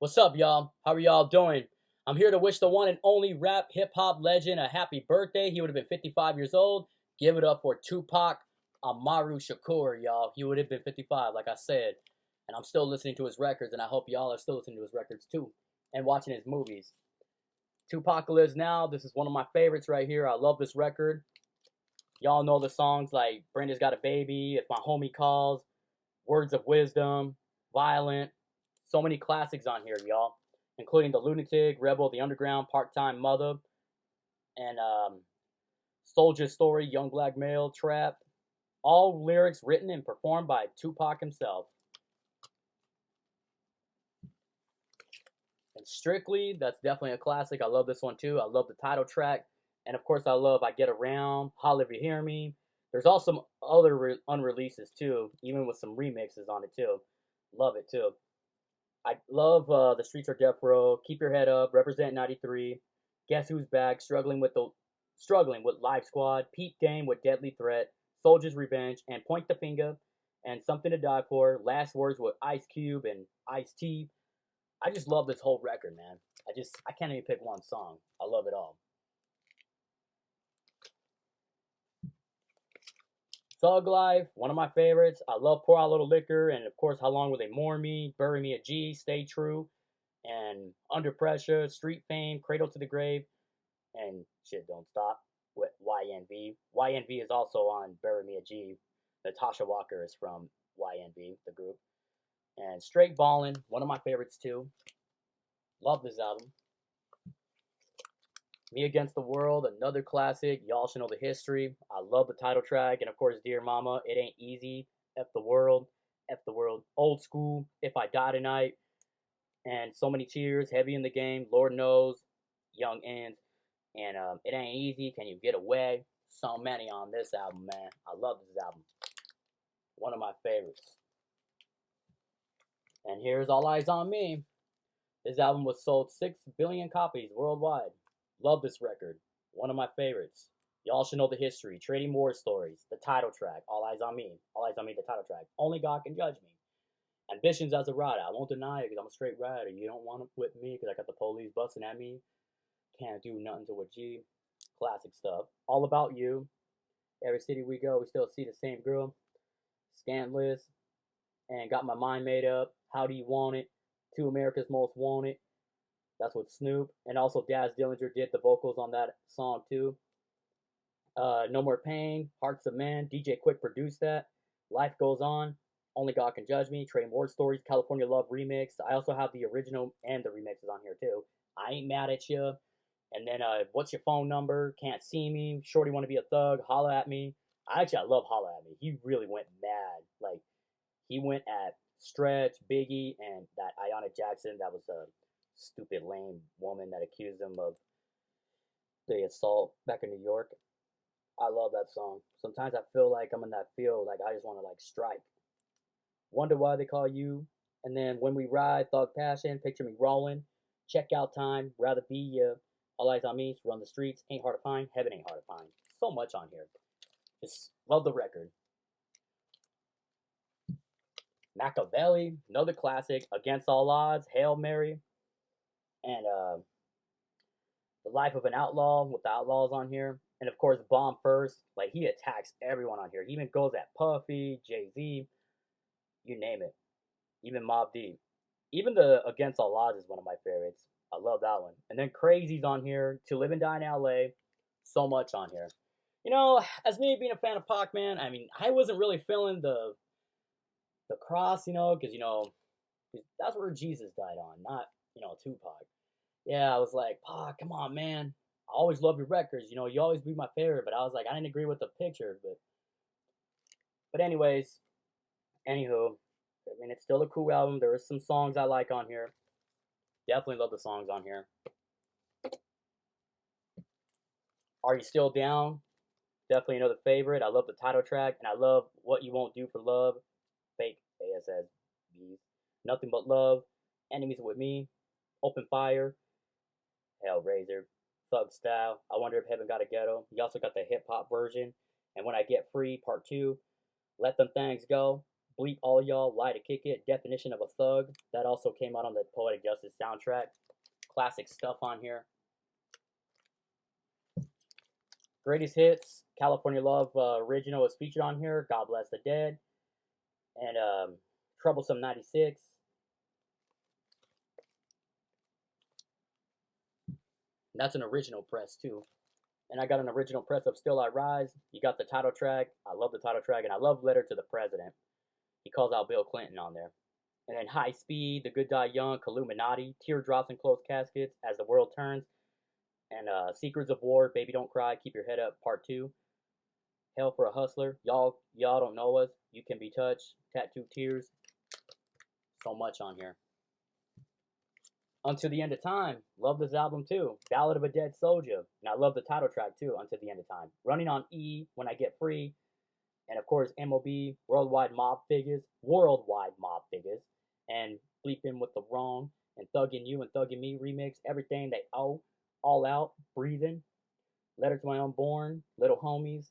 What's up, y'all? How are y'all doing? I'm here to wish the one and only rap hip hop legend a happy birthday. He would have been 55 years old. Give it up for Tupac Amaru Shakur, y'all. He would have been 55, like I said. And I'm still listening to his records, and I hope y'all are still listening to his records too, and watching his movies. Tupac lives now. This is one of my favorites right here. I love this record. Y'all know the songs like Brenda's Got a Baby, If My Homie Calls, Words of Wisdom, Violent. So many classics on here, y'all, including the Lunatic, Rebel, The Underground, Part-Time Mother, and Soulja Story, Young Black Male, Trap. All lyrics written and performed by Tupac himself. And Strictly, that's definitely a classic. I love this one too. I love the title track. And of course, I love I Get Around, Holla If You Hear Me. There's also some other unreleases too, even with some remixes on it too. Love it too. I love The Streets Are Death Row, Keep Your Head Up, Represent 93, Guess Who's Back, Struggling with Live Squad, Pete Dame with Deadly Threat, Soldier's Revenge, and Point the Finger, and Something to Die For, Last Words with Ice Cube and Ice T. I just love this whole record, man. I can't even pick one song. I love it all. Thug Life, one of my favorites. I love Pour Out a Little Liquor, and of course, How Long Will They Mourn Me, Bury Me a G, Stay True, and Under Pressure, Street Fame, Cradle to the Grave, and Shit Don't Stop with YNV. YNV is also on Bury Me a G. Natasha Walker is from YNV, the group. And Straight Ballin, one of my favorites too. Love this album. Me Against the World, another classic. Y'all should know the history. I love the title track. And of course, Dear Mama, It Ain't Easy. F the World. F the World. Old School. If I Die Tonight. And So Many Tears. Heavy in the Game. Lord Knows. Young Ends. And It Ain't Easy. Can You Get Away? So many on this album, man. I love this album. One of my favorites. And here's All Eyes on Me. This album was sold 6 billion copies worldwide. Love this record. One of my favorites. Y'all should know the history. Trading War Stories. The title track. All Eyes on Me. All Eyes on Me, the title track. Only God Can Judge Me. Ambitionz as a rider. I won't deny it because I'm a straight rider. You don't want to with me because I got the police busting at me. Can't do nothing to a G. Classic stuff. All About You. Every city we go, we still see the same girl. Scandalous. And Got My Mind Made Up. How Do You Want It? To America's Most Wanted. That's with Snoop. And also Daz Dillinger did the vocals on that song too. No More Pain, Hearts of Man, DJ Quick produced that. Life Goes On, Only God Can Judge Me, Trading War Stories, California Love Remix. I also have the original and the remixes on here too. I Ain't Mad at You. And then What's Your Phone Number, Can't See Me, Shorty Wanna Be a Thug, Holla at Me. I love Holla at Me. He really went mad. Like, he went at Stretch, Biggie, and that Ayanna Jackson. That was a stupid, lame woman that accused him of the assault back in New York. I love that song. Sometimes I feel like I'm in that field, like I just want to like strike. Wonder Why They Call You, and then When We Ride, Thug Passion, Picture Me Rolling, Checkout Time, Rather Be Ya, All Eyes on Me, Run the Streets, Ain't Hard to Find, Heaven Ain't Hard to Find. So much on here. Just love the record. Machiavelli, another classic. Against All Odds, Hail Mary, and The Life of an Outlaw with the Outlaws on here. And of course, Bomb First. Like, he attacks everyone on here. He even goes at Puffy, Jay-Z, you name it. Even Mobb Deep. Even the Against All Odds is one of my favorites. I love that one. And then Crazy's on here. To Live and Die in L.A. So much on here. You know, as me being a fan of Pac, man, I mean, I wasn't really feeling the cross, you know, because, you know, that's where Jesus died on, not, you know, Tupac. Yeah, I was like, Pac, come on, man. I always love your records. You know, you always be my favorite. But I was like, I didn't agree with the picture. But anyways, anywho, I mean, it's still a cool album. There are some songs I like on here. Definitely love the songs on here. Are You Still Down? Definitely another favorite. I love the title track. And I love What You Won't Do for Love. Fake Eyez says, Nothing But Love. Enemies With Me. Open Fire. Hellraiser. Thug Style. I Wonder If Heaven Got a Ghetto. You also got the hip hop version. And When I Get Free, Part 2. Let Them Things Go. Bleep All Y'all, Lie to Kick It, Definition of a Thug. That also came out on the Poetic Justice soundtrack. Classic stuff on here. Greatest Hits, California Love original is featured on here. God Bless the Dead. And Troublesome 96. That's an original press too. And I got an original press of Still I Rise. You got the title track. I love the title track. And I love Letter to the President. He calls out Bill Clinton on there. And then High Speed, The Good Die Young, Illuminati, Teardrops and Closed Caskets, As the World Turns, and Secrets of War, Baby Don't Cry, Keep Your Head Up, Part 2. Hell for a Hustler, Y'all Don't Know Us, You Can Be Touched, Tattoo Tears. So much on here. Until the End of Time, love this album too. Ballad of a Dead Soulja, and I love the title track too, Until the End of Time. Running on E, When I Get Free, and of course MOB, Worldwide Mob Figures, and Bleepin' with the Wrong, and Thuggin' You and Thuggin' Me remix, Everything They Owe, All Out, Breathing, Letter to My Unborn, Little Homies,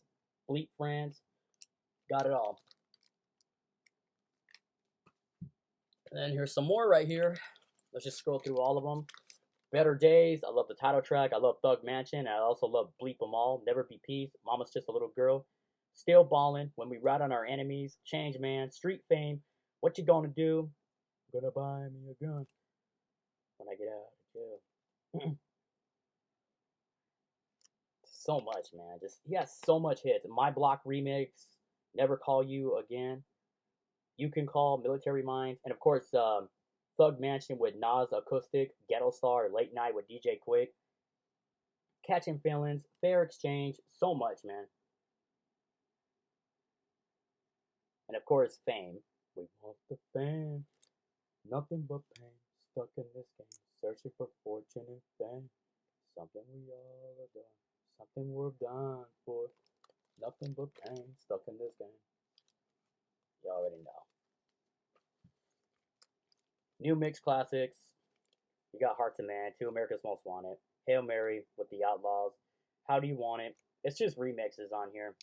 Bleep Friends, got it all. And then here's some more right here. Let's just scroll through all of them. Better Days, I love the title track. I love Thug Mansion, and I also love Bleep 'Em All, Never Be Peace, Mama's Just a Little Girl, Still Ballin', When We Ride on Our Enemies, Change Man, Street Fame, What You Gonna Do, Gonna Buy Me a Gun When I Get Out of Jail. So much, man. Just he has so much hits. My Block remix, Never Call You Again, You Can Call, Military Minds, and of course Thug Mansion with Nas Acoustic, Ghetto Star, Late Night with DJ Quick, Catching Feelings, Fair Exchange, so much, man. And of course, Fame. We want the fame, nothing but pain, stuck in this game, searching for fortune and fame. Something we all have done, something we're done for, nothing but pain, stuck in this game. You already know. New Mix Classics. You got Heartz and Man, 2 America's Most Wanted, Hail Mary with the Outlaws, How Do You Want It? It's just remixes on here.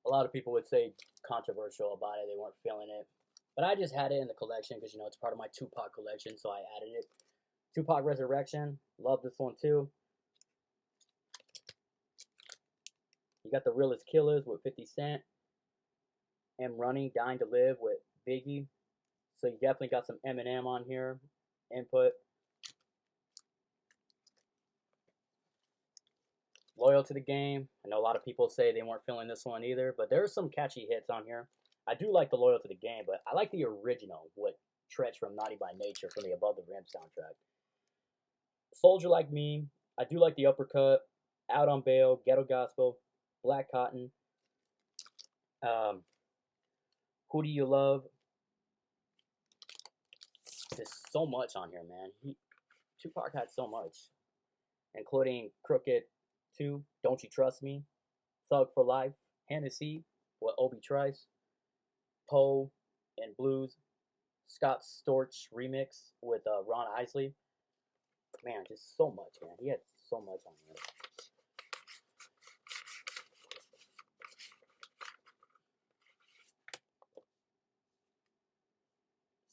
A lot of people would say controversial about it, they weren't feeling it. But I just had it in the collection because, you know, it's part of my Tupac collection, so I added it. Tupac Resurrection, love this one too. You got The Realest Killers with 50 Cent. M Running, Dying to Live with Biggie. So you definitely got some Eminem on here. Input. Loyal to the Game. I know a lot of people say they weren't feeling this one either, but there's some catchy hits on here. I do like the Loyal to the Game, but I like the original with Tretch from Naughty by Nature from the Above the Rim soundtrack. Soldier Like Me. I do like the Uppercut. Out on Bail. Ghetto Gospel. Black Cotton. Who Do You Love? There's so much on here, man. Tupac had so much, including Crooked 2, Don't You Trust Me, Thug for Life, Hennessy with Obi Trice, Poe and Blues, Scott Storch remix with Ron Isley. Man, just so much, man. He had so much on here.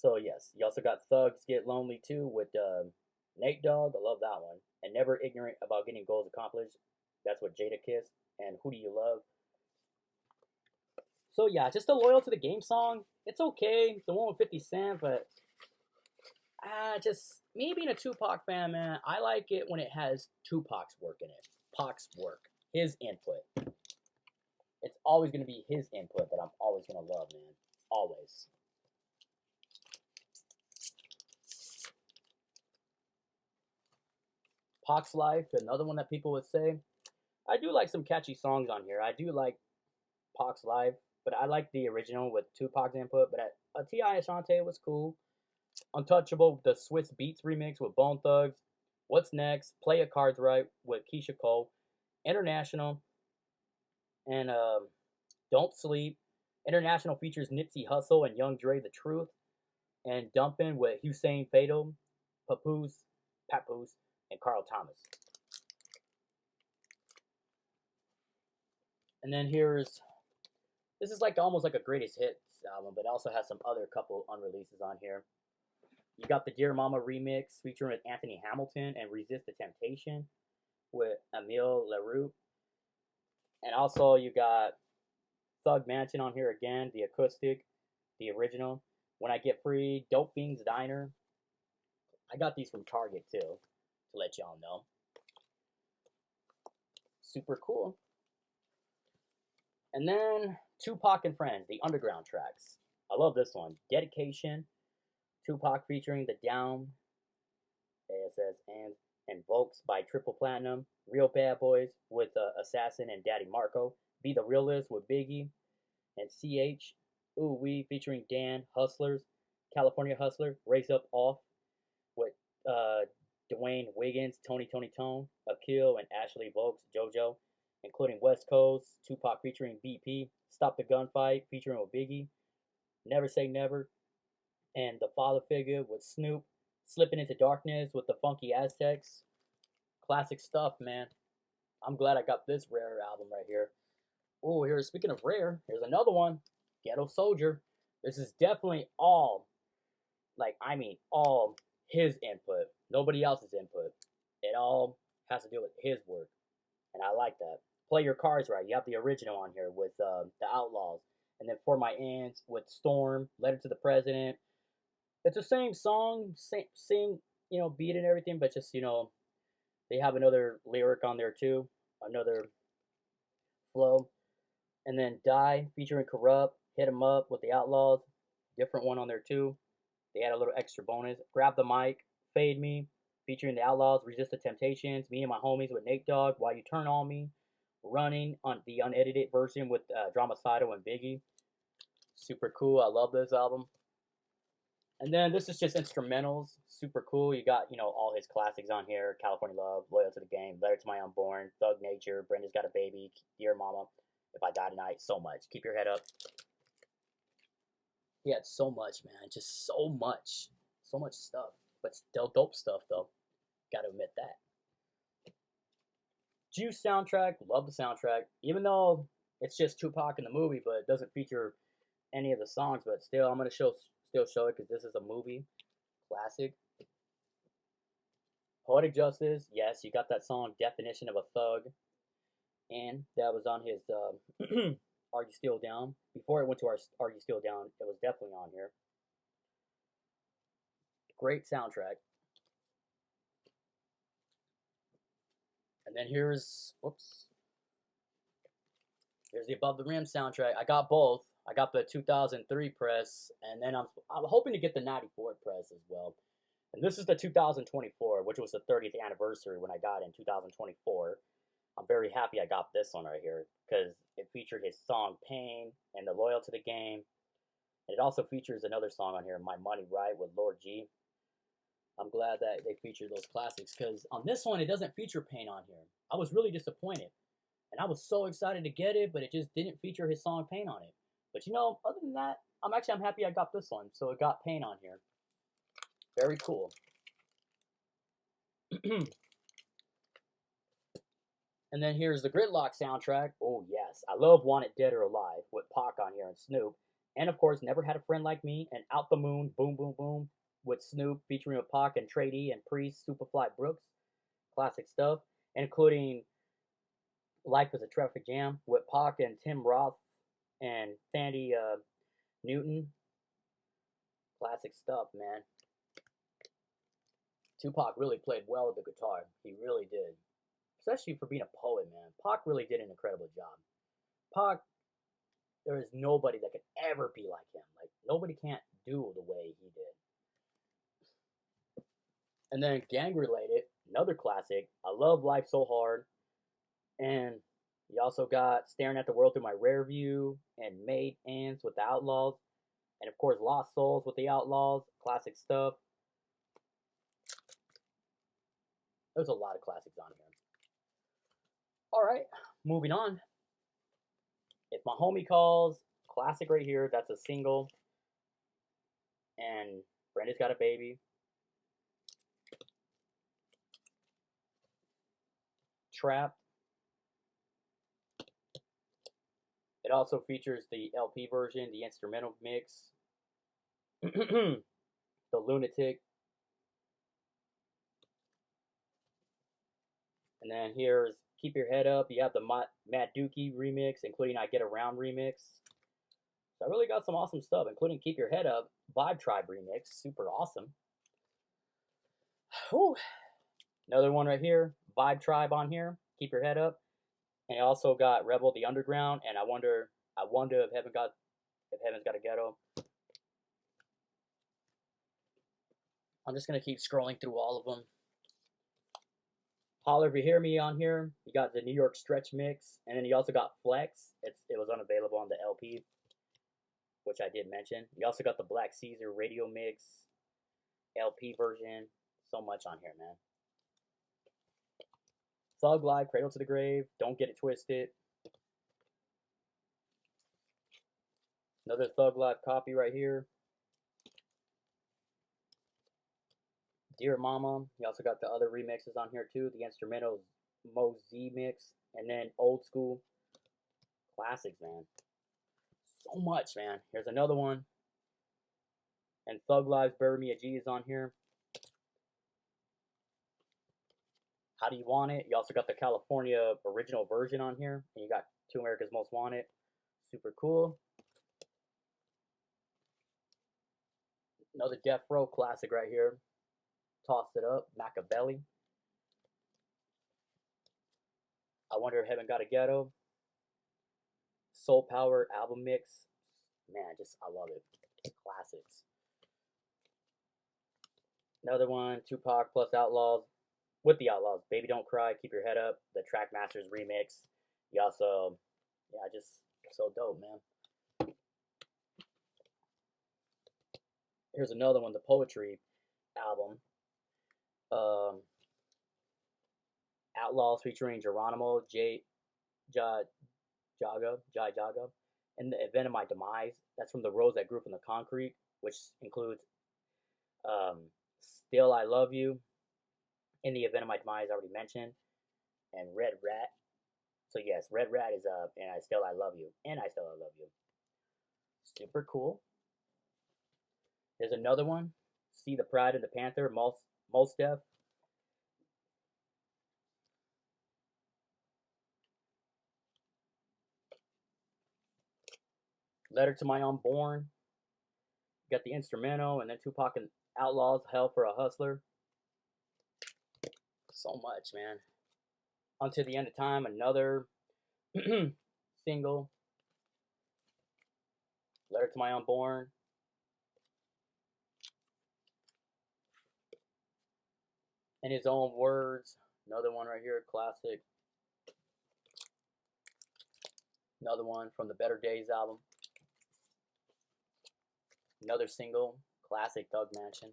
So yes, you also got Thugs Get Lonely too with Nate Dogg. I love that one. And Never Ignorant About Getting Goals Accomplished. That's what Jada Kiss. And Who Do You Love? So yeah, just a Loyal to the Game song. It's okay. The one with 50 Cent, but just me being a Tupac fan, man, I like it when it has Tupac's work in it. Pac's work. His input. It's always going to be his input that I'm always going to love, man. Always. Pac's Life, another one that people would say. I do like some catchy songs on here. I do like Pac's Life, but I like the original with Tupac's input. But T.I. Ashante was cool. Untouchable, the Swiss Beats remix with Bone Thugs. What's Next? Play Your Cards Right with Keisha Cole. International. And Don't Sleep. International features Nipsey Hussle and Young Dre The Truth. And Dumpin' with Hussein Fatal, Papoose, and Carl Thomas. And then here's This is like almost like a greatest hits album, but it also has some other couple unreleases on here. You got the Dear Mama remix featuring with Anthony Hamilton and Resist the Temptation with Emile LaRue. And also you got Thug Mansion on here again, the acoustic, the original. When I Get Free, Dope Fiends Diner. I got these from Target too, to let y'all know. Super cool. And then Tupac and Friends, the underground tracks. I love this one. Dedication, Tupac featuring The Down, Eyez, and Volks by Triple Platinum. Real Bad Boys with Assassin and Daddy Marco. Be the Realist with Biggie and CH. Ooh Wee featuring Dan. Hustlers, California Hustler. Raise Up Off with Dwayne Wiggins, Tony Tone, Akil, and Ashley Volks, JoJo, including West Coast, Tupac featuring BP, Stop the Gunfight featuring with Biggie, Never Say Never, and The Father Figure with Snoop, Slipping Into Darkness with the Funky Aztecs. Classic stuff, man. I'm glad I got this rare album right here. Oh, here, speaking of rare, here's another one, Ghetto Soldier. This is definitely all, all his input, nobody else's input. It all has to do with his work, and I like that. Play Your Cards Right. You have the original on here with the Outlaws, and then For My Ends with Storm, Letter to the President. It's the same song, same beat and everything, but just they have another lyric on there too, another flow, and then Die featuring Corrupt, Hit 'Em Up with the Outlaws, different one on there too. They had a little extra bonus. Grab the Mic, Fade Me, featuring the Outlaws, Resist the Temptations, Me and My Homies with Nate Dogg, While You Turn On Me, Running on the unedited version with Dramacito and Biggie. Super cool. I love this album. And then this is just instrumentals. Super cool. You got, all his classics on here. California Love, Loyal to the Game, Letter to My Unborn, Thug Nature, Brenda's Got a Baby, Dear Mama, If I Die Tonight, so much. Keep Your Head Up. He had so much, man. Just so much. So much stuff. But still dope stuff, though. Gotta admit that. Juice soundtrack. Love the soundtrack. Even though it's just Tupac in the movie, but it doesn't feature any of the songs. But still, I'm going to still show it because this is a movie. Classic. Poetic Justice. Yes, you got that song, Definition of a Thug. And that was on his Are You Still Down? Before it went to our Are You Still Down, it was definitely on here. Great soundtrack. And then here's the Above the Rim soundtrack. I got both. I got the 2003 press, and then I'm hoping to get the 94 press as well. And this is the 2024, which was the 30th anniversary when I got it in 2024. I'm very happy I got this one right here because it featured his song Pain and the Loyal to the Game. And it also features another song on here, My Money Right with Lord G. I'm glad that they featured those classics because on this one, it doesn't feature Pain on here. I was really disappointed. And I was so excited to get it, but it just didn't feature his song Pain on it. But other than that, I'm happy I got this one. So it got Pain on here. Very cool. And then here's the Gridlock'd soundtrack. Oh, yes. I love Wanted Dead or Alive with Pac on here and Snoop. And, of course, Never Had a Friend Like Me and Out the Moon, Boom, Boom, Boom with Snoop featuring with Pac and Tradin and Priest, Superfly Brooks. Classic stuff. Including Life is a Traffic Jam with Pac and Tim Roth and Sandy Newton. Classic stuff, man. Tupac really played well with the guitar. He really did. Especially for being a poet, man. Pac really did an incredible job. Pac, there is nobody that could ever be like him. Like, nobody can't do the way he did. And then gang related, another classic. I love Life So Hard. And you also got Staring at the World Through My Rear View and Made Ends with the Outlaws. And of course, Lost Souls with the Outlaws. Classic stuff. There's a lot of classics on here. Alright, moving on. If My Homie Calls, classic right here. That's a single. And Brenda's Got a Baby. Trap. It also features the LP version, the instrumental mix, the Lunatic, and then here's Keep Your Head Up. You have the Matt Dookie remix, including I Get Around remix. So I really got some awesome stuff, including Keep Your Head Up, Vibe Tribe remix, super awesome. Whew. Another one right here, Vibe Tribe on here, Keep Your Head Up. And I also got Rebel the Underground, and I wonder if Heaven's Got a Ghetto. I'm just gonna keep scrolling through all of them. Holler, if you hear me on here, you got the New York Stretch mix, and then you also got Flex. It was unavailable on the LP, which I did mention. You also got the Black Caesar radio mix, LP version. So much on here, man. Thug Life, Cradle to the Grave, Don't Get It Twisted. Another Thug Life copy right here. Dear Mama. You also got the other remixes on here too. The instrumental Mo Z mix. And then old school classics, man. So much, man. Here's another one. And Thug Life's Bury Me a G is on here. How Do You Want It? You also got the California original version on here. And you got Two America's Most Wanted. Super cool. Another Death Row classic right here. Toss It Up, Machiavelli. I Wonder If Heaven Got a Ghetto. Soul Power album mix. Man, I love it. It's classics. Another one, Tupac plus Outlaws. With the Outlaws, Baby Don't Cry, Keep Your Head Up, the Trackmasters remix. You also, yeah, just so dope, man. Here's another one, the Poetry album. Outlaws featuring Geronimo, Jai Jaga, and The Event of My Demise. That's from The Rose That Grew from the Concrete, which includes Still I Love You, In the Event of My Demise, I already mentioned, and Red Rat. So yes, Red Rat is and I Still I Love You, and I Still I Love You. Super cool. There's another one, See the Pride and the Panther, Mos Def. Letter to My Unborn. You got the instrumental, and then Tupac and Outlaws, Hell for a Hustler. So much, man. Until the End of Time, another single. Letter to My Unborn. In His Own Words, another one right here, classic. Another one from the Better Days album. Another single, classic Thug Mansion.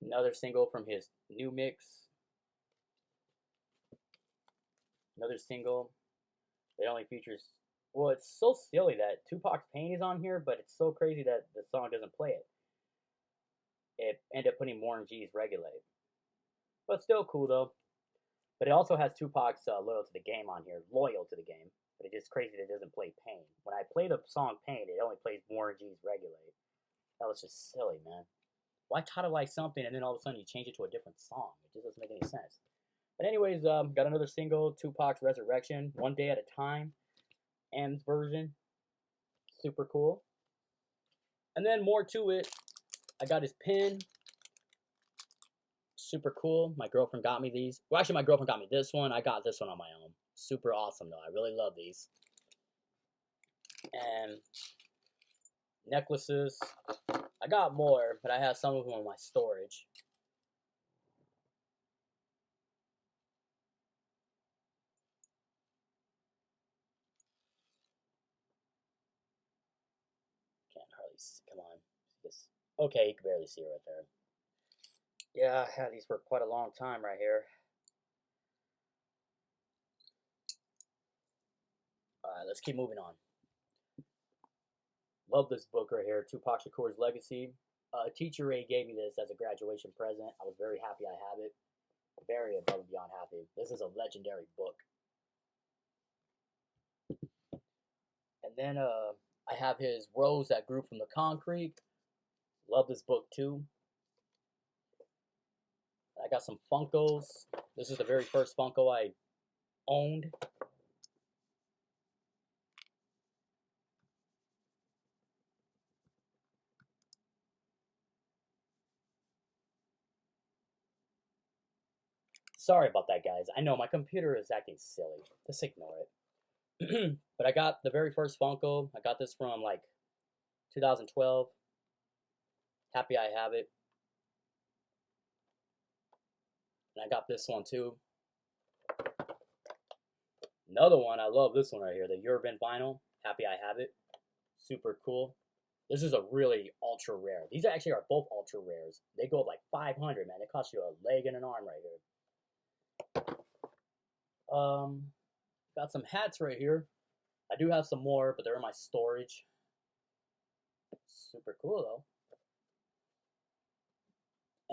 Another single from his new mix. Another single. It only features, well, it's so silly that Tupac's Pain is on here, but it's so crazy that the song doesn't play it. It ended up putting Mourn G's Regulate. But still cool though. But it also has Tupac's Loyal to the Game on here. Loyal to the Game. But it's just crazy that it doesn't play Pain. When I play the song Pain, it only plays Mourn G's Regulate. That was just silly, man. Why title like something and then all of a sudden you change it to a different song? It just doesn't make any sense. But anyways, got another single, Tupac's Resurrection, One Day at a Time, M's version. Super cool. And then more to it, I got his pin. Super cool. My girlfriend got me these. Well, actually, my girlfriend got me this one. I got this one on my own. Super awesome, though. I really love these. And necklaces. I got more, but I have some of them in my storage. Can't hardly see. Come on. Okay, you can barely see it right there. Yeah, I had these for quite a long time right here. Alright, let's keep moving on. Love this book right here, Tupac Shakur's Legacy. Teacher A gave me this as a graduation present. I was very happy I have it. Very above and beyond happy. This is a legendary book. And then I have his Rose That Grew from the Concrete. Love this book too. I got some Funkos. This is the very first Funko I owned. Sorry about that, guys. I know my computer is acting silly. Just ignore it. But I got the very first Funko. I got this from like 2012. Happy I have it. And I got this one too. Another one, I love this one right here, the Urban Vinyl. Happy I have it. Super cool. This is a really ultra rare. These actually are both ultra rares. They go up like 500, man. It costs you a leg and an arm right here. Got some hats right here. I do have some more, but they're in my storage. Super cool though.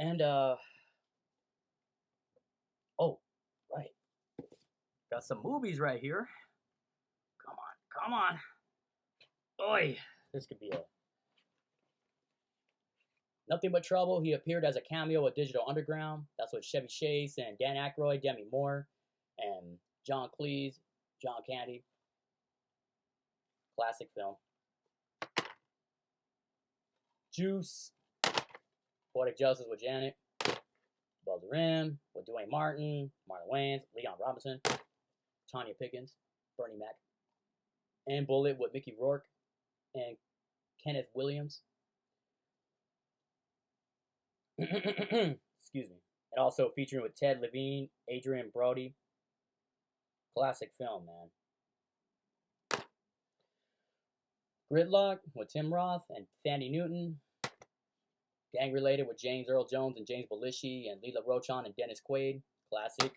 And oh, right. Got some movies right here. Come on. Oi, this could be a Nothing But Trouble. He appeared as a cameo with Digital Underground. That's with Chevy Chase and Dan Aykroyd, Demi Moore, and John Cleese, John Candy. Classic film. Juice. Poetic Justice with Janet. Above the Rim with Dwayne Martin, Marlon Wayans, Leon Robinson, Tanya Pickens, Bernie Mac, and Bullet with Mickey Rourke and Kenneth Williams. Excuse me. And also featuring with Ted Levine, Adrian Brody. Classic film, man. Gridlock'd with Tim Roth and Thandie Newton. Gang Related with James Earl Jones and James Belushi and Lila Rochon and Dennis Quaid. Classic.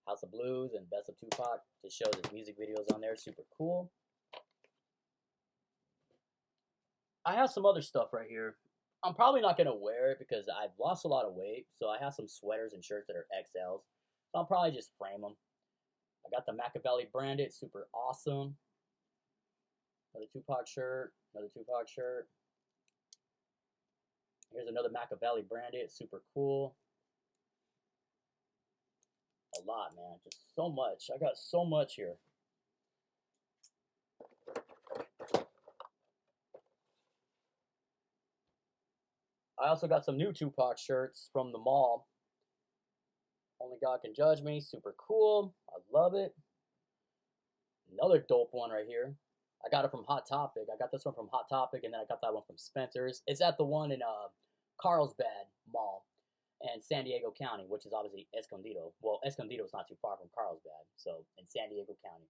House of Blues and Best of Tupac. Just shows his music videos on there. Super cool. I have some other stuff right here. I'm probably not going to wear it because I've lost a lot of weight. So I have some sweaters and shirts that are XLs. So I'll probably just frame them. I got the Machiavelli branded. Super awesome. Another Tupac shirt. Another Tupac shirt. Here's another Machiavelli branded. Super cool. A lot, man. Just so much. I got so much here. I also got some new Tupac shirts from the mall. Only God Can Judge Me. Super cool. I love it. Another dope one right here. I got it from Hot Topic. I got this one from Hot Topic, and then I got that one from Spencer's. It's at the one in Carlsbad Mall and San Diego County, which is obviously Escondido. Well, Escondido is not too far from Carlsbad, so in San Diego County.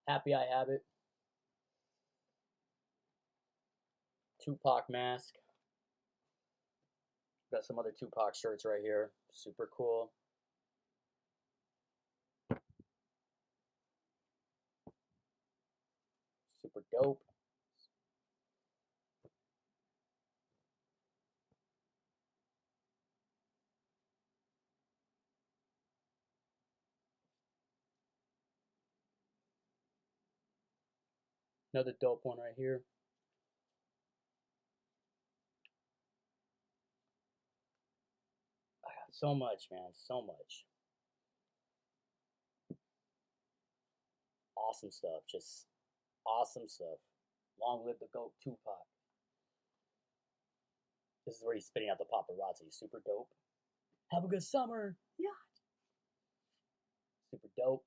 Happy I have it. Tupac mask. Got some other Tupac shirts right here. Super cool. Super dope. Another dope one right here. I got so much, man. So much. Awesome stuff. Just awesome stuff. Long live the GOAT, Tupac. This is where he's spitting out the paparazzi. Super dope. Have a good summer. Yeah. Super dope.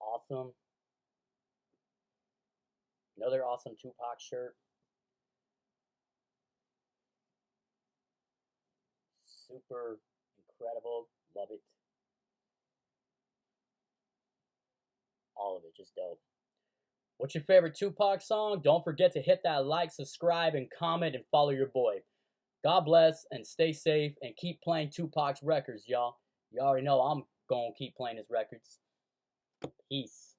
Awesome. Another awesome Tupac shirt. Super incredible. Love it. All of it. Just dope. What's your favorite Tupac song? Don't forget to hit that like, subscribe, and comment, and follow your boy. God bless, and stay safe, and keep playing Tupac's records, y'all. You already know I'm going to keep playing his records. Peace.